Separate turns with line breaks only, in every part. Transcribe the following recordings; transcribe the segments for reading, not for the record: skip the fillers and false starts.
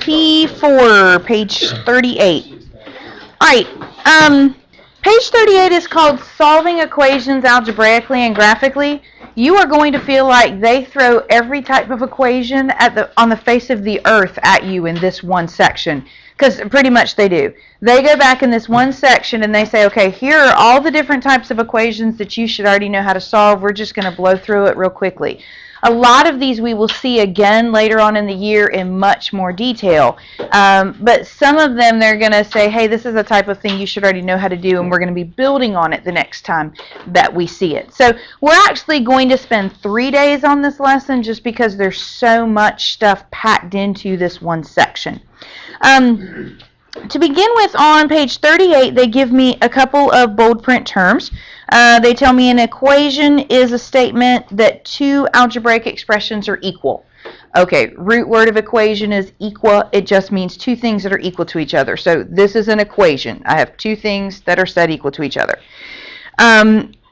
P4, page 38. All right. Page 38 is called Solving Equations Algebraically and Graphically. You are going to feel like they throw every type of equation on the face of the earth at you in this one section, because pretty much they do. They go back in this one section and they say, okay, here are all the different types of equations that you should already know how to solve. We're just going to blow through it real quickly. A lot of these we will see again later on in the year in much more detail. But some of them they're going to say, hey, this is a type of thing you should already know how to do, and we're going to be building on it the next time that we see it. So we're actually going to spend 3 days on this lesson just because there's so much stuff packed into this one section. To begin with, on page 38, they give me a couple of bold print terms. They tell me an equation is a statement that two algebraic expressions are equal. Okay, root word of equation is equal. It just means two things that are equal to each other. So this is an equation. I have two things that are set equal to each other.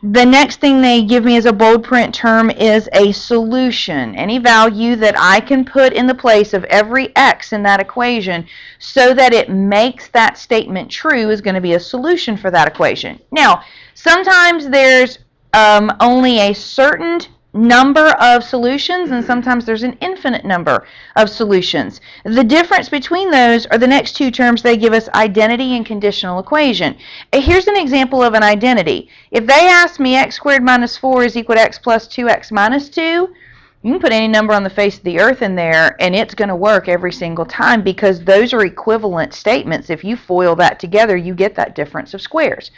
The next thing they give me as a bold print term is a solution. Any value that I can put in the place of every x in that equation so that it makes that statement true is going to be a solution for that equation. Now, sometimes there's only a certain number of solutions, and sometimes there's an infinite number of solutions. The difference between those are the next two terms. They give us identity and conditional equation. Here's an example of an identity. If they ask me x squared minus 4 is equal to x plus 2x minus 2, you can put any number on the face of the earth in there and it's going to work every single time because those are equivalent statements. If you FOIL that together, you get that difference of squares.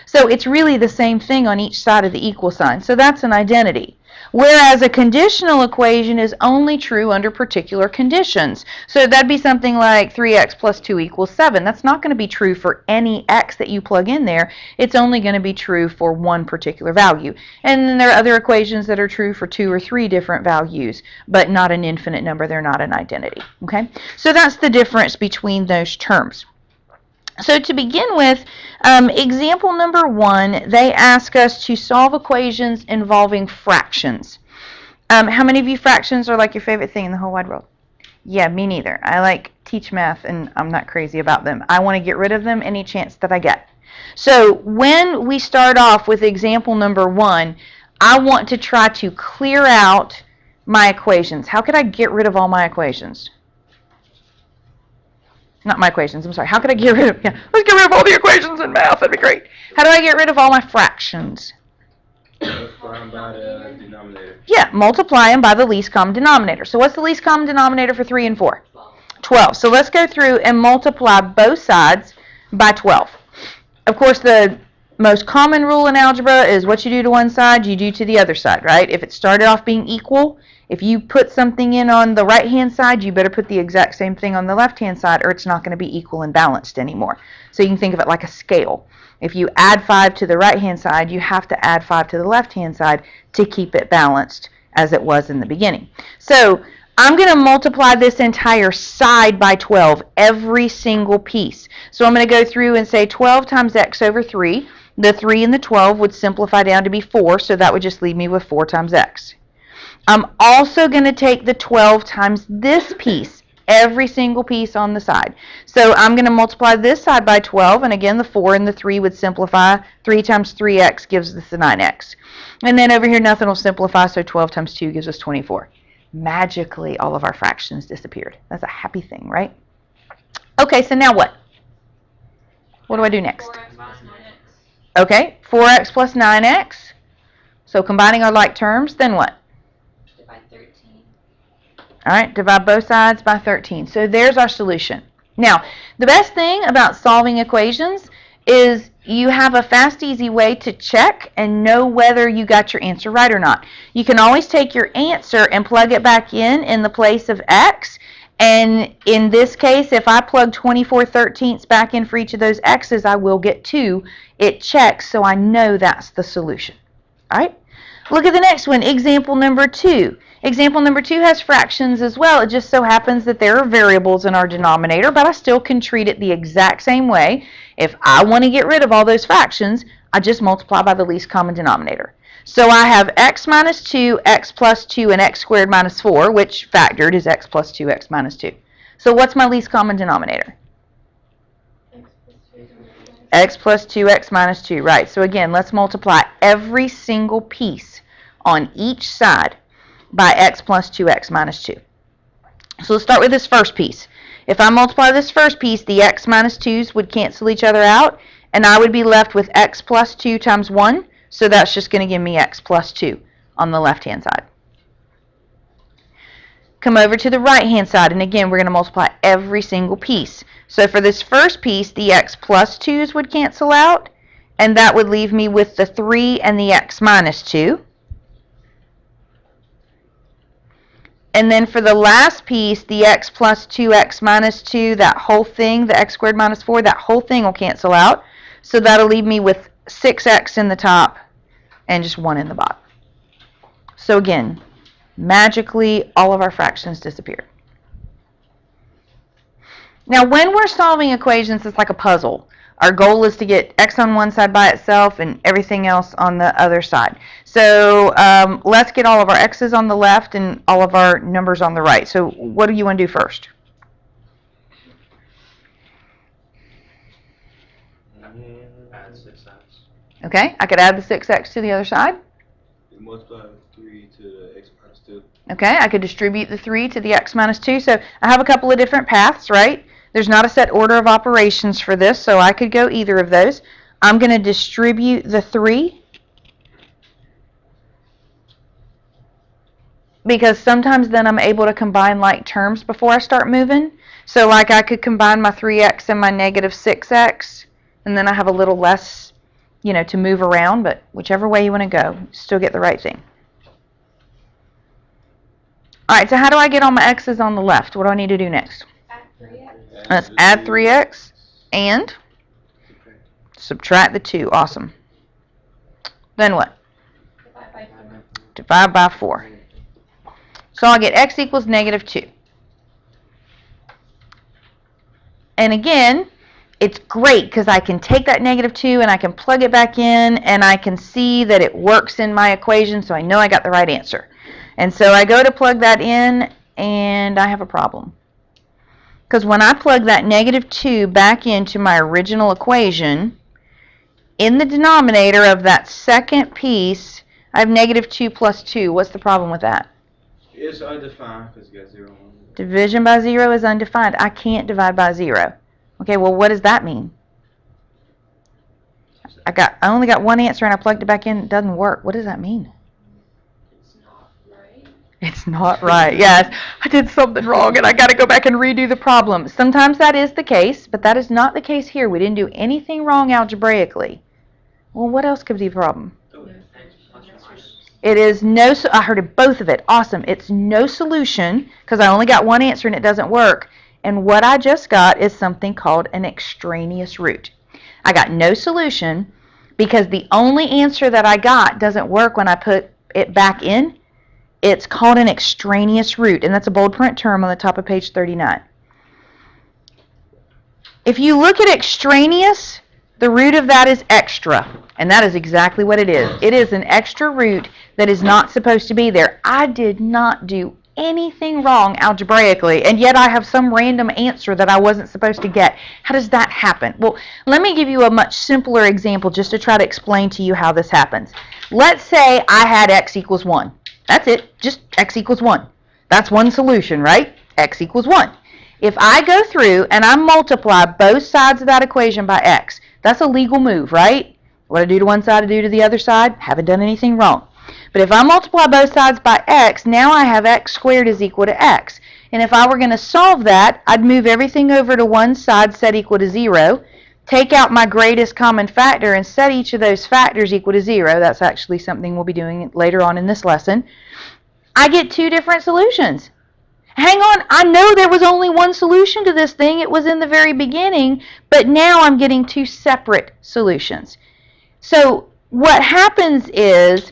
So it's really the same thing on each side of the equal sign. So that's an identity. Whereas a conditional equation is only true under particular conditions. So that'd be something like 3x plus 2 equals 7. That's not going to be true for any x that you plug in there. It's only going to be true for one particular value. And then there are other equations that are true for 2 or 3 different values, but not an infinite number. They're not an identity. Okay? So that's the difference between those terms. So to begin with, example number 1, they ask us to solve equations involving fractions. How many of you fractions are like your favorite thing in the whole wide world? Yeah, me neither. I teach math and I'm not crazy about them. I want to get rid of them any chance that I get. So when we start off with example number 1, I want to try to clear out my equations. How could I get rid of all my equations? Not my equations, I'm sorry. How could I get rid of, let's get rid of all the equations in math, that'd be great. How do I get rid of all my fractions?
Multiply them by the denominator.
Yeah, multiply them by the least common denominator. So what's the least common denominator for 3 and 4? 12. So let's go through and multiply both sides by 12. Of course, the most common rule in algebra is what you do to one side, you do to the other side, right? If it started off being equal, if you put something in on the right-hand side, you better put the exact same thing on the left-hand side or it's not going to be equal and balanced anymore. So you can think of it like a scale. If you add 5 to the right-hand side, you have to add 5 to the left-hand side to keep it balanced as it was in the beginning. So I'm going to multiply this entire side by 12, every single piece. So I'm going to go through and say 12 times x over 3. The 3 and the 12 would simplify down to be 4, so that would just leave me with 4 times x. I'm also going to take the 12 times this piece, every single piece on the side. So I'm going to multiply this side by 12, and again the 4 and the 3 would simplify. 3 times 3x gives us the 9x. And then over here nothing will simplify, so 12 times 2 gives us 24. Magically all of our fractions disappeared. That's a happy thing, right? Okay, so now what? What do I do next?
4x plus 9x.
Okay, 4x plus 9x. So combining our like terms, then what?
Divide 13.
All right, divide both sides by 13. So there's our solution. Now, the best thing about solving equations is you have a fast, easy way to check and know whether you got your answer right or not. You can always take your answer and plug it back in the place of x. And in this case, if I plug 24/13 back in for each of those x's, I will get 2. It checks, so I know that's the solution. All right? Look at the next one, example number 2. Example number 2 has fractions as well. It just so happens that there are variables in our denominator, but I still can treat it the exact same way. If I want to get rid of all those fractions, I just multiply by the least common denominator. So I have x minus 2, x plus 2, and x squared minus 4, which factored is x plus 2, x minus 2. So what's my least common denominator?
X plus 2.
X plus 2x minus 2, right. So again, let's multiply every single piece on each side by x plus 2x minus 2. So let's start with this first piece. If I multiply this first piece, the x minus 2's would cancel each other out, and I would be left with x plus 2 times 1, so that's just going to give me x plus 2 on the left-hand side. Come over to the right-hand side, and again, we're going to multiply every single piece. So for this first piece, the x plus 2's would cancel out, and that would leave me with the 3 and the x minus 2. And then for the last piece, the x plus 2x minus 2, that whole thing, the x squared minus 4, that whole thing will cancel out. So that'll leave me with 6x in the top and just 1 in the bottom. So again, magically, all of our fractions disappeared. Now, when we're solving equations, it's like a puzzle. Our goal is to get x on one side by itself and everything else on the other side. So let's get all of our x's on the left and all of our numbers on the right. So what do you want to do first?
Add 6x.
Okay, I could add the 6x to the other side.
Multiply 3 to the x minus 2.
Okay, I could distribute the 3 to the x minus 2. So I have a couple of different paths, right? There's not a set order of operations for this, so I could go either of those. I'm going to distribute the 3 because sometimes then I'm able to combine like terms before I start moving. So like I could combine my 3x and my negative 6x, and then I have a little less, to move around, but whichever way you want to go, still get the right thing. All right, so how do I get all my x's on the left? What do I need to do next?
Add 3x.
Let's add 3x and subtract the 2. Awesome. Then what?
Divide by 4.
Divide by 4. So I'll get x equals negative 2. And again, it's great because I can take that negative 2 and I can plug it back in and I can see that it works in my equation, so I know I got the right answer. And so I go to plug that in and I have a problem. Because when I plug that negative 2 back into my original equation, in the denominator of that second piece, I have negative 2 plus 2. What's the problem with that?
It's undefined because you got 0 on it.
Division by 0 is undefined. I can't divide by 0. Okay, well, what does that mean? I only got one answer and I plugged it back in. It doesn't work. What does that mean?
It's not right.
It's not right. Yes, I did something wrong and I got to go back and redo the problem. Sometimes that is the case, but that is not the case here. We didn't do anything wrong algebraically. Well, what else could be a problem? It is no, I heard of both of it. Awesome. It's no solution because I only got one answer and it doesn't work. And what I just got is something called an extraneous root. I got no solution because the only answer that I got doesn't work when I put it back in. It's called an extraneous root, and that's a bold print term on the top of page 39. If you look at extraneous, the root of that is extra, and that is exactly what it is. It is an extra root that is not supposed to be there. I did not do anything wrong algebraically, and yet I have some random answer that I wasn't supposed to get. How does that happen? Well, let me give you a much simpler example just to try to explain to you how this happens. Let's say I had x equals 1. That's it, just x equals 1. That's one solution, right? X equals 1. If I go through and I multiply both sides of that equation by x, that's a legal move, right? What I do to one side, I do to the other side. Haven't done anything wrong. But if I multiply both sides by x, now I have x squared is equal to x. And if I were going to solve that, I'd move everything over to one side, set equal to 0, take out my greatest common factor, and set each of those factors equal to 0. That's actually something we'll be doing later on in this lesson. I get two different solutions. Hang on, I know there was only one solution to this thing. It was in the very beginning, but now I'm getting two separate solutions. So what happens is,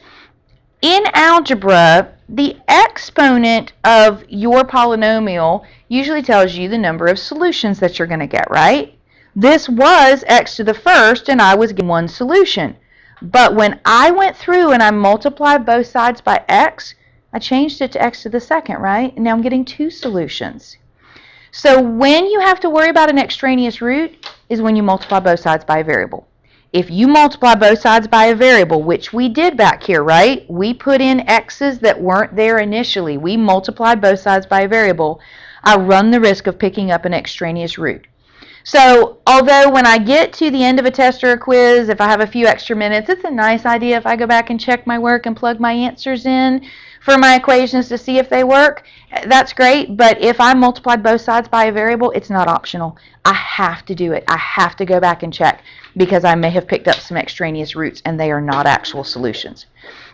in algebra, the exponent of your polynomial usually tells you the number of solutions that you're going to get, right? This was x to the first, and I was getting one solution. But when I went through and I multiplied both sides by x, I changed it to x to the second, right? And now I'm getting two solutions. So when you have to worry about an extraneous root is when you multiply both sides by a variable. If you multiply both sides by a variable, which we did back here, right? We put in x's that weren't there initially. We multiplied both sides by a variable. I run the risk of picking up an extraneous root. So although when I get to the end of a test or a quiz, if I have a few extra minutes, it's a nice idea if I go back and check my work and plug my answers in for my equations to see if they work. That's great, but if I multiplied both sides by a variable, it's not optional. I have to do it. I have to go back and check because I may have picked up some extraneous roots and they are not actual solutions.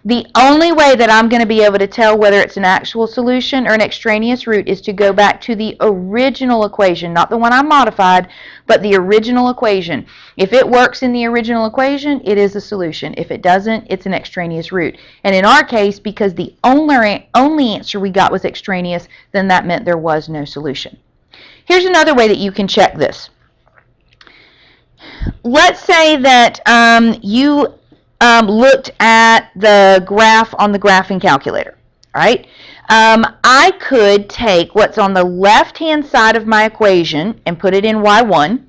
The only way that I'm going to be able to tell whether it's an actual solution or an extraneous root is to go back to the original equation, not the one I modified, but the original equation. If it works in the original equation, it is a solution. If it doesn't, it's an extraneous root. And in our case, because the only answer we got was extraneous, then that meant there was no solution. Here's another way that you can check this. Let's say that you looked at the graph on the graphing calculator, all right? I could take what's on the left-hand side of my equation and put it in y1,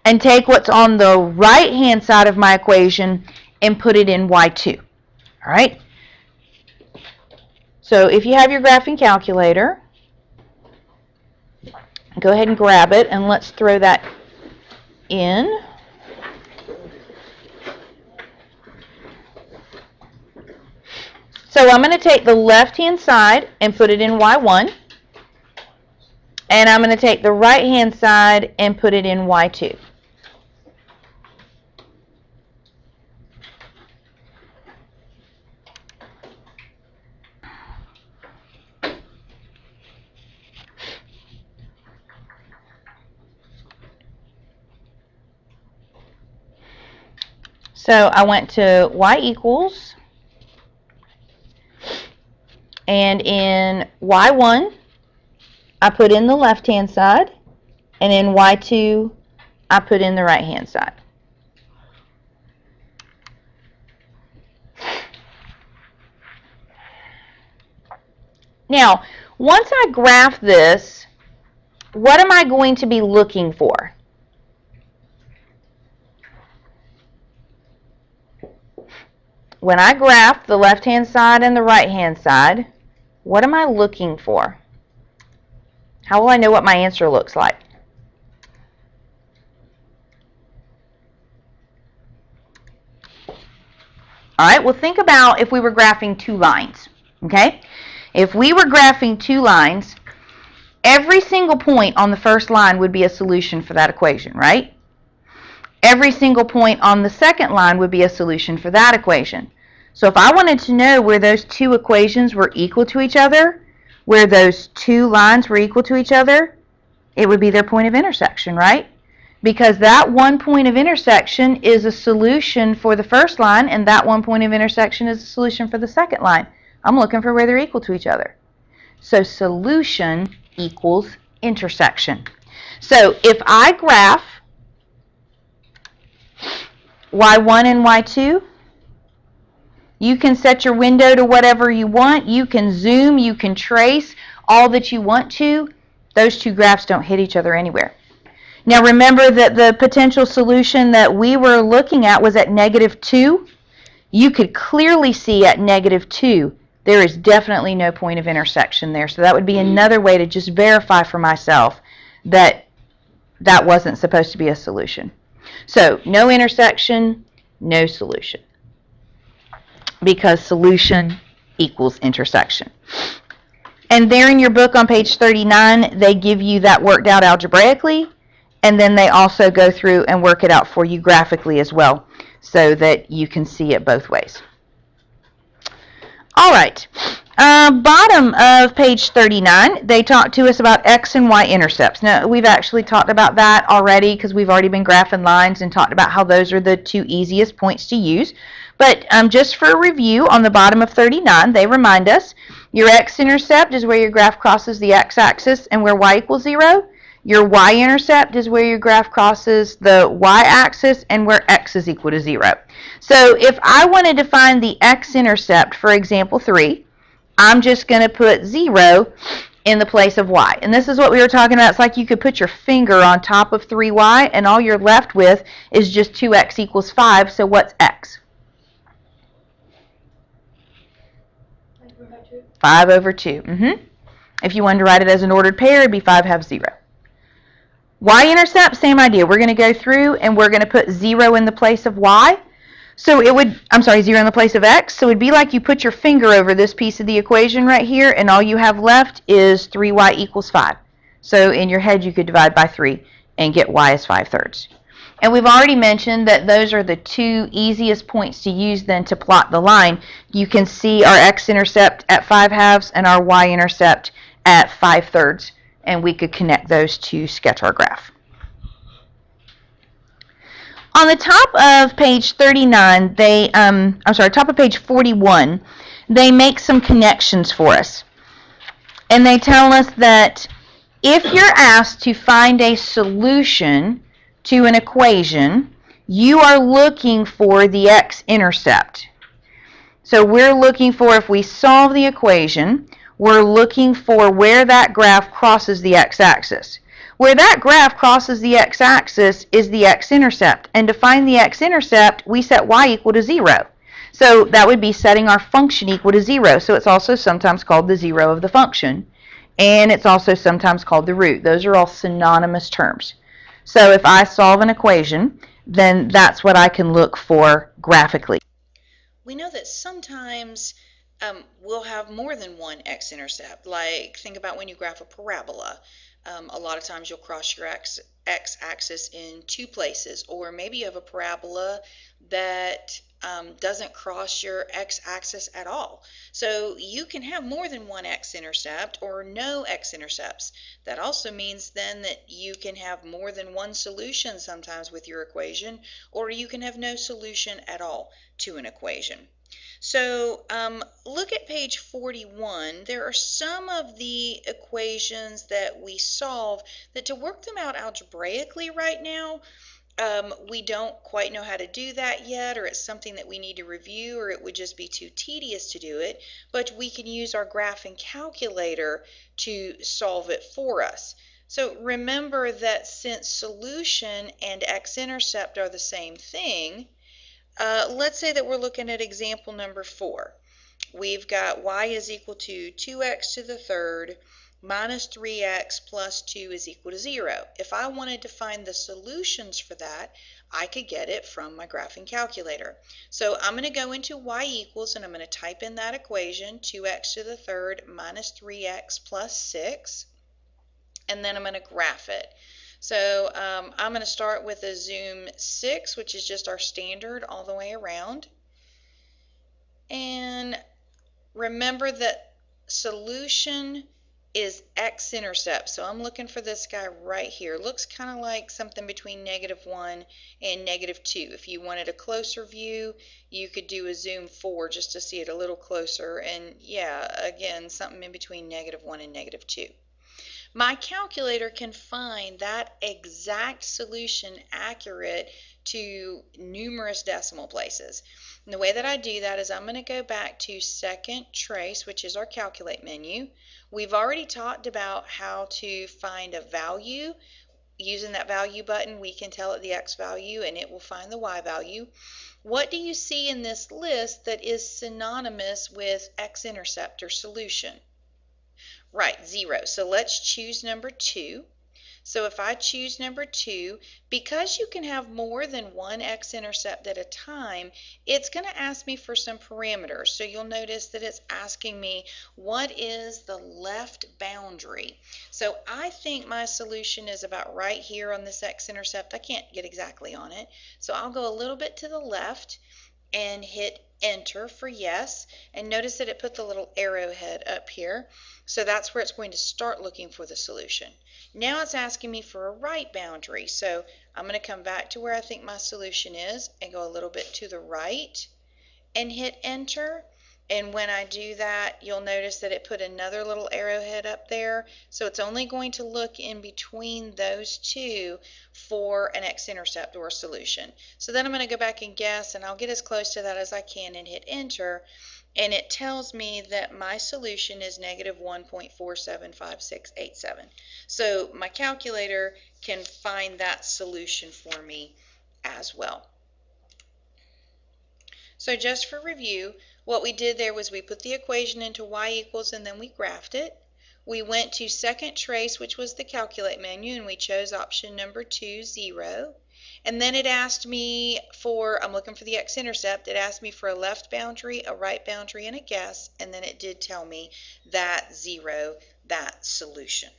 and take what's on the right-hand side of my equation and put it in y2, all right? So if you have your graphing calculator, go ahead and grab it, and let's throw that in. So I'm going to take the left-hand side and put it in y1, and I'm going to take the right-hand side and put it in y2. So I went to y equals, and in y1, I put in the left-hand side, and in y2, I put in the right-hand side. Now, once I graph this, what am I going to be looking for? When I graph the left-hand side and the right-hand side, what am I looking for? How will I know what my answer looks like? All right, well, think about if we were graphing two lines, okay? If we were graphing two lines, every single point on the first line would be a solution for that equation, right? Every single point on the second line would be a solution for that equation. So if I wanted to know where those two equations were equal to each other, where those two lines were equal to each other, it would be their point of intersection, right? Because that one point of intersection is a solution for the first line, and that one point of intersection is a solution for the second line. I'm looking for where they're equal to each other. So solution equals intersection. So if I graph y1 and y2, you can set your window to whatever you want. You can zoom, you can trace all that you want to. Those two graphs don't hit each other anywhere. Now remember that the potential solution that we were looking at was at -2. You could clearly see at -2 there is definitely no point of intersection there. So that would be another way to just verify for myself that that wasn't supposed to be a solution. So no intersection, no solution, because solution equals intersection. And there in your book on page 39, they give you that worked out algebraically, and then they also go through and work it out for you graphically as well, so that you can see it both ways. All right, bottom of page 39, they talk to us about x and y intercepts. Now, we've actually talked about that already because we've already been graphing lines and talked about how those are the two easiest points to use. But just for a review, on the bottom of 39, they remind us your x-intercept is where your graph crosses the x-axis and where y equals 0. Your y-intercept is where your graph crosses the y-axis and where x is equal to 0. So if I wanted to find the x-intercept for example 3, I'm just going to put 0 in the place of y. And this is what we were talking about. It's like you could put your finger on top of 3y, and all you're left with is just 2x equals 5. So what's x? 5 over 2. If you wanted to write it as an ordered pair, it'd be 5 halves 0. Y-intercept, same idea. We're going to go through and we're going to put 0 in the place of y. So it would, 0 in the place of x. So it'd be like you put your finger over this piece of the equation right here, and all you have left is 3y equals 5. So in your head, you could divide by 3 and get y as 5/3. And we've already mentioned that those are the two easiest points to use then to plot the line. You can see our x-intercept at 5 halves and our y-intercept at 5/3, and we could connect those to sketch our graph. On the top of page 39, top of page 41, they make some connections for us. And they tell us that if you're asked to find a solution to an equation, you are looking for the x-intercept. So we're looking for, if we solve the equation, we're looking for where that graph crosses the x-axis. Where that graph crosses the x-axis is the x-intercept. And to find the x-intercept, we set y equal to 0. So that would be setting our function equal to 0. So it's also sometimes called the 0 of the function. And it's also sometimes called the root. Those are all synonymous terms. So if I solve an equation, then that's what I can look for graphically.
We know that sometimes we'll have more than one x-intercept. Like, think about when you graph a parabola. A lot of times you'll cross your x-axis in two places, or maybe you have a parabola that doesn't cross your x-axis at all. So you can have more than one x-intercept or no x-intercepts. That also means then that you can have more than one solution sometimes with your equation, or you can have no solution at all to an equation. So look at page 41. There are some of the equations that we solve that, to work them out algebraically right now, we don't quite know how to do that yet, or it's something that we need to review, or it would just be too tedious to do it, but we can use our graphing calculator to solve it for us. So remember that since solution and x-intercept are the same thing, let's say that we're looking at example number 4. We've got y is equal to 2x to the third minus 3x plus 2 is equal to 0. If I wanted to find the solutions for that, I could get it from my graphing calculator. So I'm going to go into y equals, and I'm going to type in that equation, 2x to the third minus 3x plus 6, and then I'm going to graph it. So I'm going to start with a zoom 6, which is just our standard all the way around. And remember that solution is x-intercept. So I'm looking for this guy right here. Looks kind of like something between -1 and -2. If you wanted a closer view, you could do a zoom 4 just to see it a little closer. And yeah, again, something in between -1 and -2. My calculator can find that exact solution accurate to numerous decimal places. And the way that I do that is I'm going to go back to second trace, which is our calculate menu. We've already talked about how to find a value. Using that value button, we can tell it the x value and it will find the y value. What do you see in this list that is synonymous with x-intercept or solution? Right, 0. So let's choose number 2. So if I choose number 2, because you can have more than one x-intercept at a time, it's going to ask me for some parameters. So you'll notice that it's asking me, what is the left boundary? So I think my solution is about right here on this x-intercept. I can't get exactly on it. So I'll go a little bit to the left and hit enter for yes. And notice that it put the little arrowhead up here. So that's where it's going to start looking for the solution. Now it's asking me for a right boundary. So I'm going to come back to where I think my solution is and go a little bit to the right and hit enter. And when I do that, you'll notice that it put another little arrowhead up there. So it's only going to look in between those two for an x-intercept or a solution. So then I'm going to go back and guess, and I'll get as close to that as I can and hit enter. and it tells me that my solution is negative 1.475687. So my calculator can find that solution for me as well. So just for review, what we did there was we put the equation into y equals and then we graphed it. We went to second trace, which was the calculate menu, and we chose option number 2, 0. And then it asked me for, I'm looking for the x-intercept, it asked me for a left boundary, a right boundary, and a guess, and then it did tell me that 0, that solution.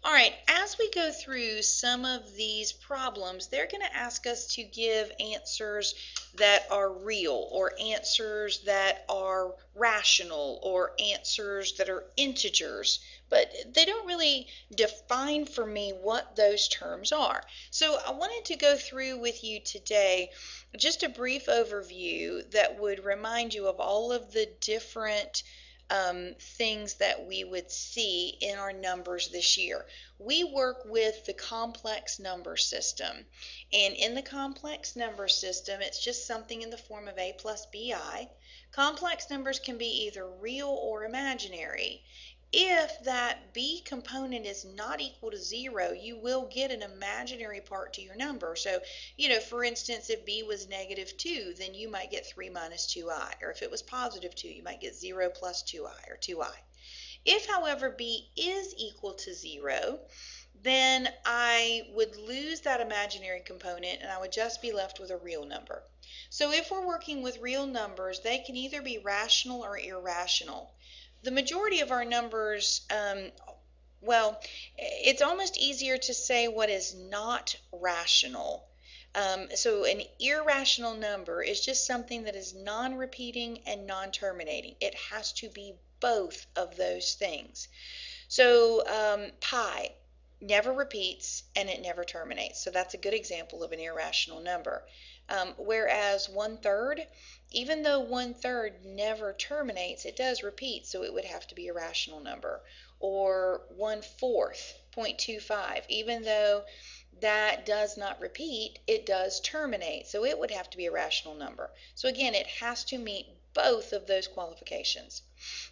All right, as we go through some of these problems, they're going to ask us to give answers that are real, or answers that are rational, or answers that are integers, but they don't really define for me what those terms are. So I wanted to go through with you today just a brief overview that would remind you of all of the different things that we would see in our numbers this year. We work with the complex number system, and in the complex number system, it's just something in the form of a plus bi. Complex numbers can be either real or imaginary. If that b component is not equal to 0, you will get an imaginary part to your number. So, for instance, if b was negative 2, then you might get 3 minus 2i. Or if it was positive 2, you might get 0 plus 2i, or 2i. If, however, b is equal to 0, then I would lose that imaginary component and I would just be left with a real number. So if we're working with real numbers, they can either be rational or irrational. The majority of our numbers, well, it's almost easier to say what is not rational. So an irrational number is just something that is non-repeating and non-terminating. It has to be both of those things. So pi never repeats and it never terminates. So that's a good example of an irrational number. Whereas 1/3, even though 1/3 never terminates, it does repeat, so it would have to be a rational number. Or 1/4, 0.25, even though that does not repeat, it does terminate, so it would have to be a rational number. So again, it has to meet both of those qualifications.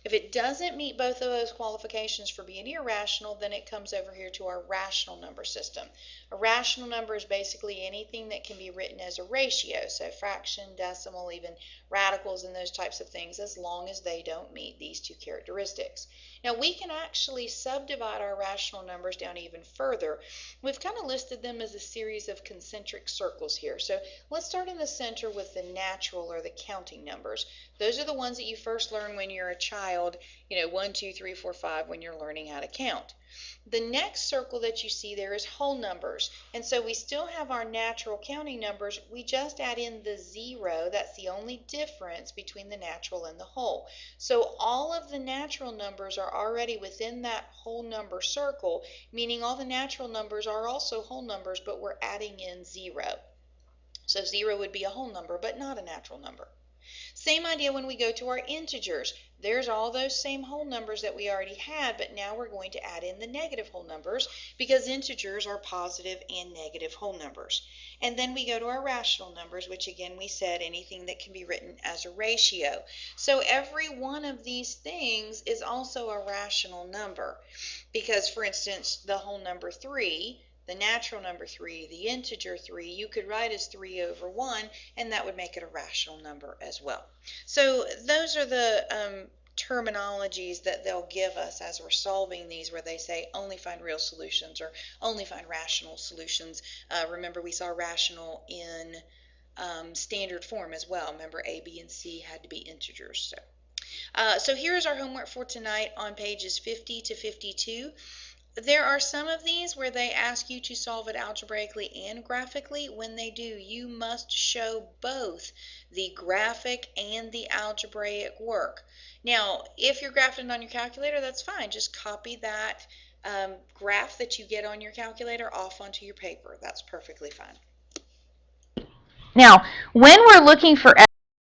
If it doesn't meet both of those qualifications for being irrational, then it comes over here to our rational number system. A rational number is basically anything that can be written as a ratio, so fraction, decimal, even radicals and those types of things, as long as they don't meet these two characteristics. Now we can actually subdivide our rational numbers down even further. We've kind of listed them as a series of concentric circles here. So let's start in the center with the natural or the counting numbers. Those are the ones that you first learn when you're a child, 1, 2, 3, 4, 5, when you're learning how to count. The next circle that you see there is whole numbers. And so we still have our natural counting numbers. We just add in the 0. That's the only difference between the natural and the whole. So all of the natural numbers are already within that whole number circle, meaning all the natural numbers are also whole numbers, but we're adding in 0. So 0 would be a whole number, but not a natural number. Same idea when we go to our integers. There's all those same whole numbers that we already had, but now we're going to add in the negative whole numbers because integers are positive and negative whole numbers. And then we go to our rational numbers, which again we said anything that can be written as a ratio. So every one of these things is also a rational number because, for instance, the whole number 3, the natural number 3, the integer 3, you could write as 3 over 1, and that would make it a rational number as well. So those are the terminologies that they'll give us as we're solving these, where they say only find real solutions or only find rational solutions. Remember, we saw rational in standard form as well. Remember, A, B, and C had to be integers. So here's our homework for tonight on pages 50 to 52. There are some of these where they ask you to solve it algebraically and graphically. When they do, you must show both the graphic and the algebraic work. Now, if you're graphing on your calculator, that's fine. Just copy that graph that you get on your calculator off onto your paper. That's perfectly fine.
Now, when we're looking for